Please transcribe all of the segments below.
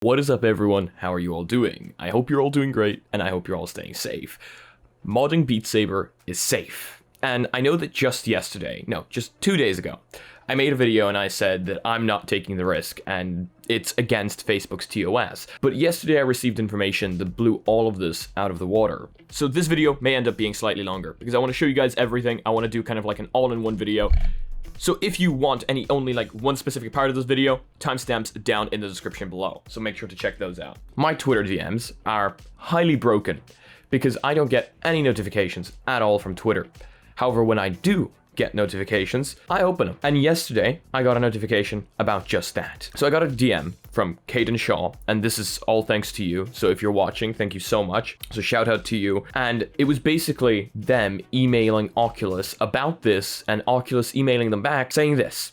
What is up, everyone? How are you all doing? I hope you're all doing great, and I hope you're all staying safe. Modding Beat Saber is safe. And I know that just 2 days ago, I made a video and I said that I'm not taking the risk and it's against Facebook's TOS. But yesterday I received information that blew all of this out of the water. So this video may end up being slightly longer because I want to show you guys everything. I want to do kind of like an all-in-one video. So if you want only one specific part of this video, timestamps down in the description below. So make sure to check those out. My Twitter DMs are highly broken because I don't get any notifications at all from Twitter. However, when I do get notifications, I open them. And yesterday, I got a notification about just that. So I got a DM from 𝗲𝗲, and this is all thanks to you. So if you're watching, thank you so much. So shout out to you. And it was basically them emailing Oculus about this and Oculus emailing them back saying this.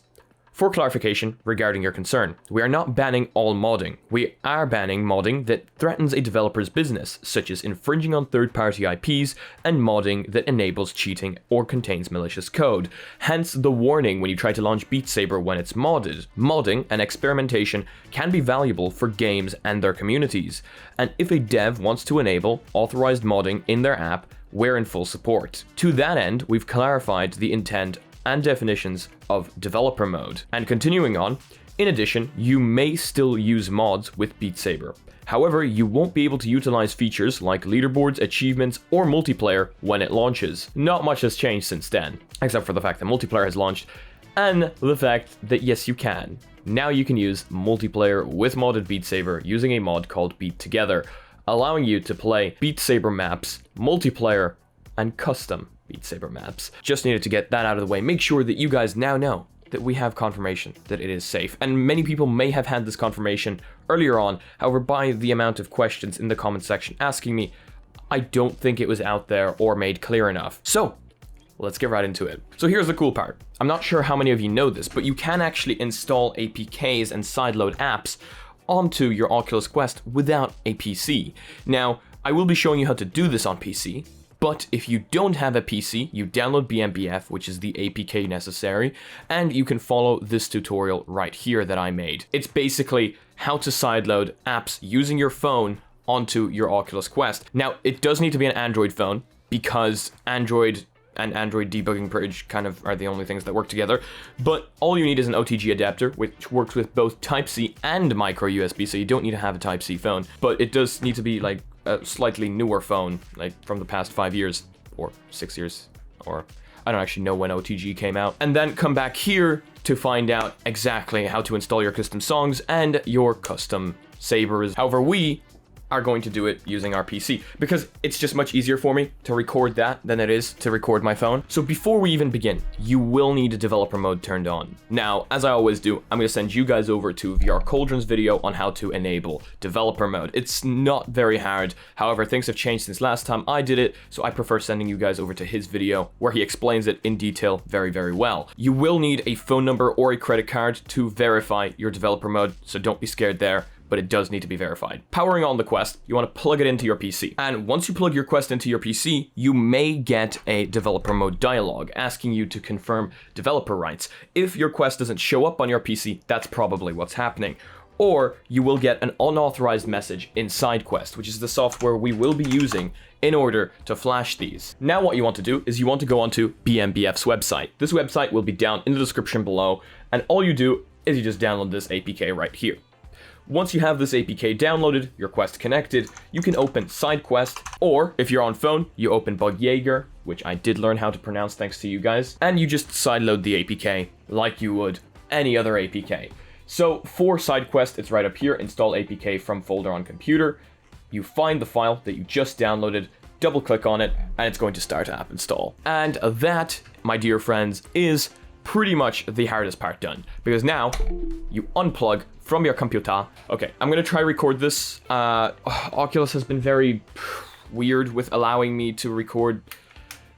For clarification regarding your concern, we are not banning all modding. We are banning modding that threatens a developer's business, such as infringing on third-party IPs and modding that enables cheating or contains malicious code. Hence the warning when you try to launch Beat Saber when it's modded. Modding and experimentation can be valuable for games and their communities. And if a dev wants to enable authorized modding in their app, we're in full support. To that end, we've clarified the intent and definitions of developer mode. And continuing on, in addition, you may still use mods with Beat Saber. However, you won't be able to utilize features like leaderboards, achievements, or multiplayer when it launches. Not much has changed since then, except for the fact that multiplayer has launched, and the fact that yes, you can. Now you can use multiplayer with modded Beat Saber using a mod called Beat Together, allowing you to play Beat Saber maps, multiplayer, and custom Beat Saber maps. Just needed to get that out of the way. Make sure that you guys now know that we have confirmation that it is safe. And many people may have had this confirmation earlier on. However, by the amount of questions in the comment section asking me, I don't think it was out there or made clear enough. So let's get right into it. So here's the cool part. I'm not sure how many of you know this, but you can actually install APKs and sideload apps onto your Oculus Quest without a PC. Now, I will be showing you how to do this on PC. But if you don't have a PC, you download BMBF, which is the APK necessary, and you can follow this tutorial right here that I made. It's basically how to sideload apps using your phone onto your Oculus Quest. Now, it does need to be an Android phone because Android and Android debugging bridge kind of are the only things that work together. But all you need is an OTG adapter, which works with both Type-C and micro USB, so you don't need to have a Type-C phone. But it does need to be like a slightly newer phone, like from the past 5 years or 6 years, or I don't actually know when OTG came out. And then come back here to find out exactly how to install your custom songs and your custom sabers. However, we are going to do it using our PC because it's just much easier for me to record that than it is to record my phone. So before we even begin, you will need a developer mode turned on. Now, as I always do, I'm going to send you guys over to 𝗕𝗲𝗁𝗁's video on how to enable developer mode. It's not very hard. However, things have changed since last time I did it, so I prefer sending you guys over to his video where he explains it in detail very, very well. You will need a phone number or a credit card to verify your developer mode, so don't be scared there. But it does need to be verified. Powering on the Quest, you want to plug it into your PC. And once you plug your Quest into your PC, you may get a developer mode dialog asking you to confirm developer rights. If your Quest doesn't show up on your PC, that's probably what's happening. Or you will get an unauthorized message inside Quest, which is the software we will be using in order to flash these. Now what you want to do is you want to go onto BMBF's website. This website will be down in the description below, and all you do is you just download this APK right here. Once you have this APK downloaded, your Quest connected, you can open SideQuest, or if you're on phone, you open 𝗲𝗲𝗀𝗲, which I did learn how to pronounce thanks to you guys, and you just sideload the APK like you would any other APK. So for SideQuest, it's right up here, install APK from folder on computer. You find the file that you just downloaded, double click on it, and it's going to start app install. And that, my dear friends, is pretty much the hardest part done, because now you unplug from your computer. Okay, I'm gonna try record this. Oculus has been very weird with allowing me to record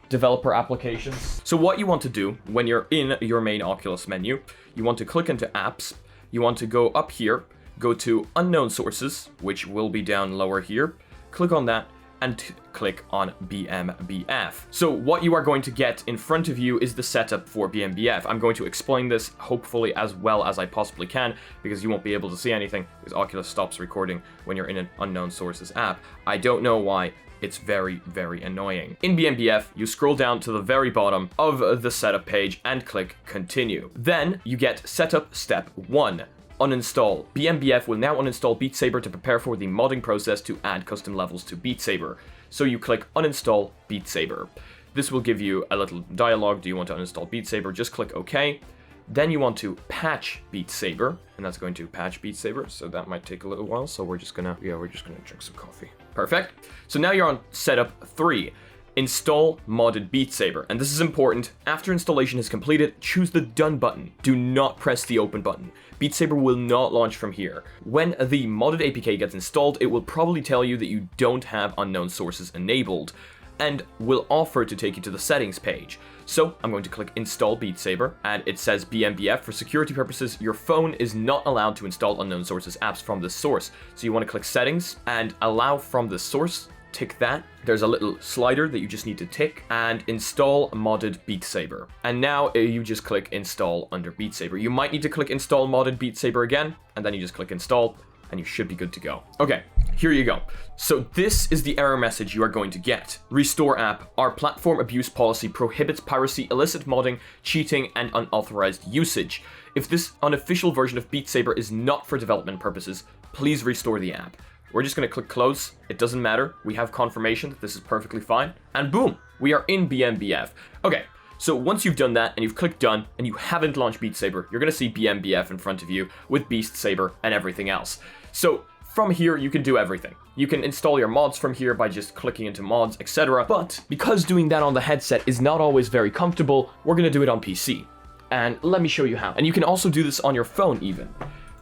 developer applications. So what you want to do when you're in your main Oculus menu, you want to click into apps, you want to go up here, go to unknown sources, which will be down lower here, click on that, and click on BMBF. So what you are going to get in front of you is the setup for BMBF. I'm going to explain this hopefully as well as I possibly can, because you won't be able to see anything because Oculus stops recording when you're in an unknown sources app. I don't know why. It's very, very annoying. In BMBF, you scroll down to the very bottom of the setup page and click continue. Then you get setup step 1. Uninstall. BMBF will now uninstall Beat Saber to prepare for the modding process to add custom levels to Beat Saber. So you click uninstall Beat Saber. This will give you a little dialogue. Do you want to uninstall Beat Saber? Just click OK. Then you want to patch Beat Saber, and that's going to patch Beat Saber, so that might take a little while, so we're just gonna drink some coffee. Perfect. So now you're on setup 3. Install modded Beat Saber, and this is important. After installation is completed, choose the done button. Do not press the open button. Beat Saber will not launch from here. When the modded APK gets installed, it will probably tell you that you don't have unknown sources enabled, and will offer to take you to the settings page. So I'm going to click install Beat Saber, and it says BMBF. For security purposes, your phone is not allowed to install unknown sources apps from this source. So you want to click settings and allow from the source. Tick that. There's a little slider that you just need to tick and install modded Beat Saber. And now you just click install under Beat Saber. You might need to click install modded Beat Saber again, and then you just click install, and you should be good to go. Okay, here you go. So this is the error message you are going to get. Restore app. Our platform abuse policy prohibits piracy, illicit modding, cheating, and unauthorized usage. If this unofficial version of Beat Saber is not for development purposes, please restore the app. We're just going to click close. It doesn't matter. We have confirmation that this is perfectly fine. And boom, we are in BMBF. Okay, so once you've done that and you've clicked done and you haven't launched Beat Saber, you're going to see BMBF in front of you with Beat Saber and everything else. So from here, you can do everything. You can install your mods from here by just clicking into mods, etc. But because doing that on the headset is not always very comfortable, we're going to do it on PC. And let me show you how. And you can also do this on your phone even.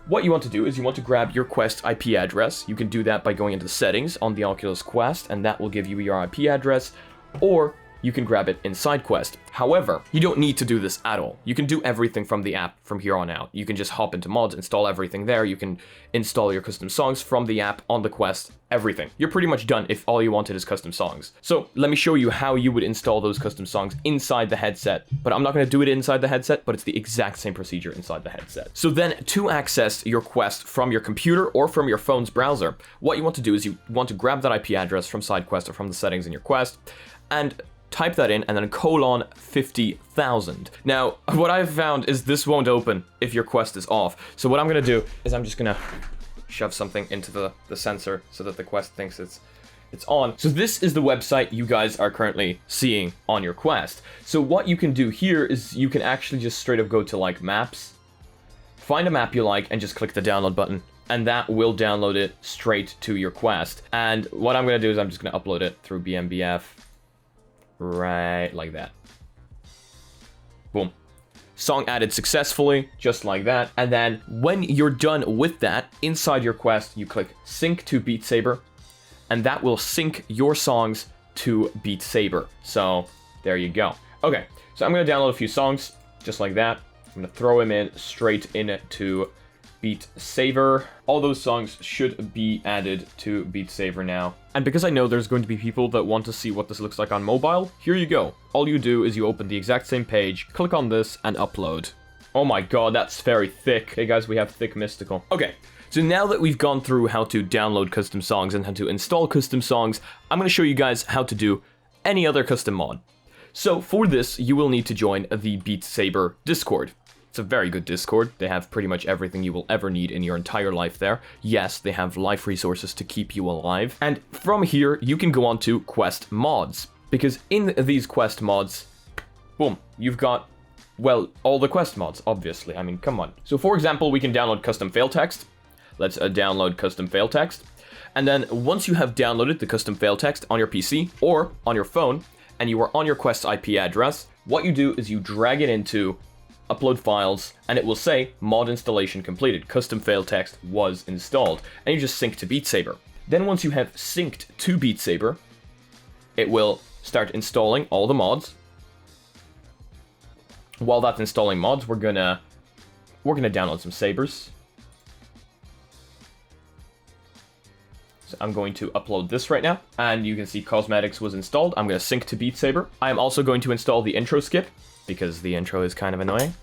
What you want to do is you want to grab your Quest IP address. You can do that by going into settings on the Oculus Quest, and that will give you your IP address, or you can grab it inside Quest. However, you don't need to do this at all. You can do everything from the app from here on out. You can just hop into mods, install everything there. You can install your custom songs from the app on the Quest, everything. You're pretty much done if all you wanted is custom songs. So let me show you how you would install those custom songs inside the headset. But I'm not going to do it inside the headset, but it's the exact same procedure inside the headset. So then to access your Quest from your computer or from your phone's browser, what you want to do is you want to grab that IP address from SideQuest or from the settings in your Quest, and type that in, and then colon 50,000. Now, what I've found is this won't open if your Quest is off. So what I'm going to do is I'm just going to shove something into the sensor so that the Quest thinks it's on. So this is the website you guys are currently seeing on your Quest. So what you can do here is you can actually just straight up go to like maps, find a map you like, and just click the download button. And that will download it straight to your Quest. And what I'm going to do is I'm just going to upload it through BMBF. Right like that. Boom. Song added successfully, just like that. And then when you're done with that, inside your Quest, you click sync to Beat Saber, and that will sync your songs to Beat Saber. So there you go. Okay, so I'm going to download a few songs, just like that. I'm going to throw them in straight into Beat Saber. All those songs should be added to Beat Saber now. And because I know there's going to be people that want to see what this looks like on mobile, here you go. All you do is you open the exact same page, click on this, and upload. Oh my god, that's very thick. Hey guys, we have thick mystical. Okay, so now that we've gone through how to download custom songs and how to install custom songs, I'm going to show you guys how to do any other custom mod. So for this, you will need to join the Beat Saber Discord. It's a very good Discord. They have pretty much everything you will ever need in your entire life there. Yes, they have life resources to keep you alive. And from here, you can go on to Quest mods. Because in these Quest mods, boom, you've got, well, all the Quest mods, obviously. I mean, come on. So for example, we can download custom fail text. Let's download custom fail text. And then once you have downloaded the custom fail text on your PC or on your phone, and you are on your Quest IP address, what you do is you drag it into upload files, and it will say mod installation completed, custom fail text was installed, and you just sync to Beat Saber. Then once you have synced to Beat Saber, it will start installing all the mods. While that's installing mods, we're gonna download some Sabers. So I'm going to upload this right now, and you can see cosmetics was installed. I'm going to sync to Beat Saber. I am also going to install the intro skip, because the intro is kind of annoying.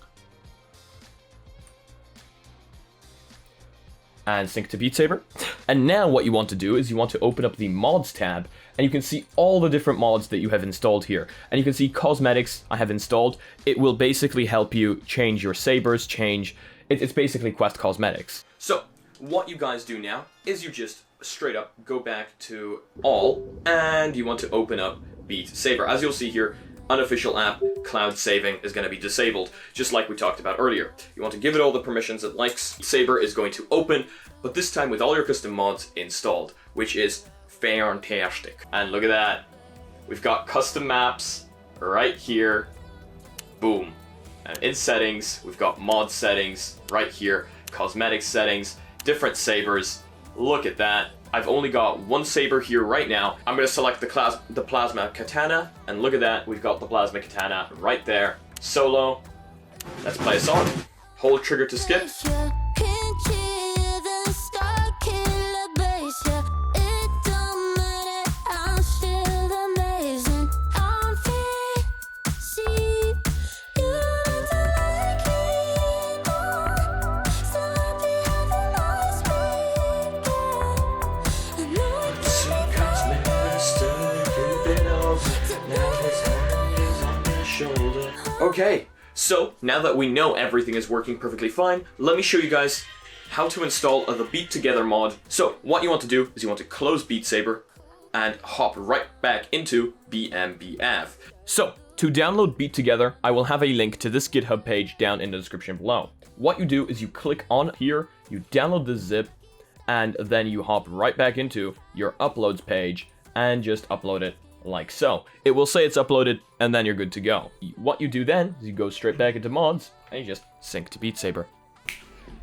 And sync to Beat Saber. And now what you want to do is you want to open up the mods tab, and you can see all the different mods that you have installed here. And you can see cosmetics I have installed. It will basically help you change your sabers, it's basically Quest cosmetics. So what you guys do now is you just straight up go back to all, and you want to open up Beat Saber. As you'll see here, unofficial app cloud saving is going to be disabled, just like we talked about earlier. You want to give it all the permissions it likes. Saber is going to open, but this time with all your custom mods installed, which is fantastic. And look at that. We've got custom maps right here. Boom. And in settings, we've got mod settings right here, cosmetic settings, different sabers. Look at that. I've only got one saber here right now. I'm going to select the plasma katana, and look at that. We've got the plasma katana right there. Solo. Let's play a song. Hold trigger to skip. Okay, so now that we know everything is working perfectly fine, let me show you guys how to install the Beat Together mod. So what you want to do is you want to close Beat Saber and hop right back into BMBF. So to download Beat Together, I will have a link to this GitHub page down in the description below. What you do is you click on here, you download the zip, and then you hop right back into your uploads page and just upload it like so. It will say it's uploaded, and then you're good to go. What you do then is you go straight back into mods, and you just sync to Beat Saber.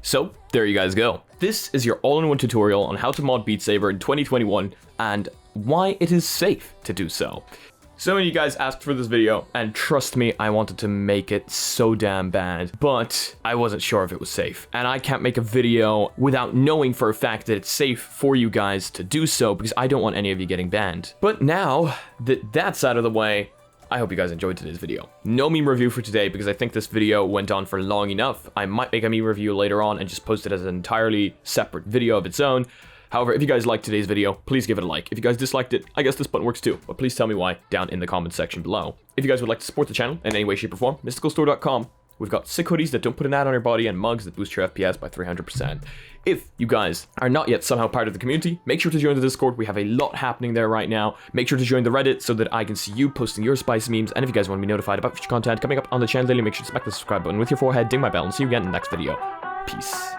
So, there you guys go. This is your all-in-one tutorial on how to mod Beat Saber in 2021, and why it is safe to do so. So many of you guys asked for this video, and trust me, I wanted to make it so damn bad, but I wasn't sure if it was safe. And I can't make a video without knowing for a fact that it's safe for you guys to do so, because I don't want any of you getting banned. But now that that's out of the way, I hope you guys enjoyed today's video. No meme review for today, because I think this video went on for long enough. I might make a meme review later on and just post it as an entirely separate video of its own. However, if you guys liked today's video, please give it a like. If you guys disliked it, I guess this button works too, but please tell me why down in the comments section below. If you guys would like to support the channel in any way, shape, or form, mysticalstore.com. We've got sick hoodies that don't put an ad on your body and mugs that boost your FPS by 300%. If you guys are not yet somehow part of the community, make sure to join the Discord. We have a lot happening there right now. Make sure to join the Reddit so that I can see you posting your spicy memes. And if you guys want to be notified about future content coming up on the channel daily, make sure to smack the subscribe button with your forehead, ding my bell, and see you again in the next video. Peace.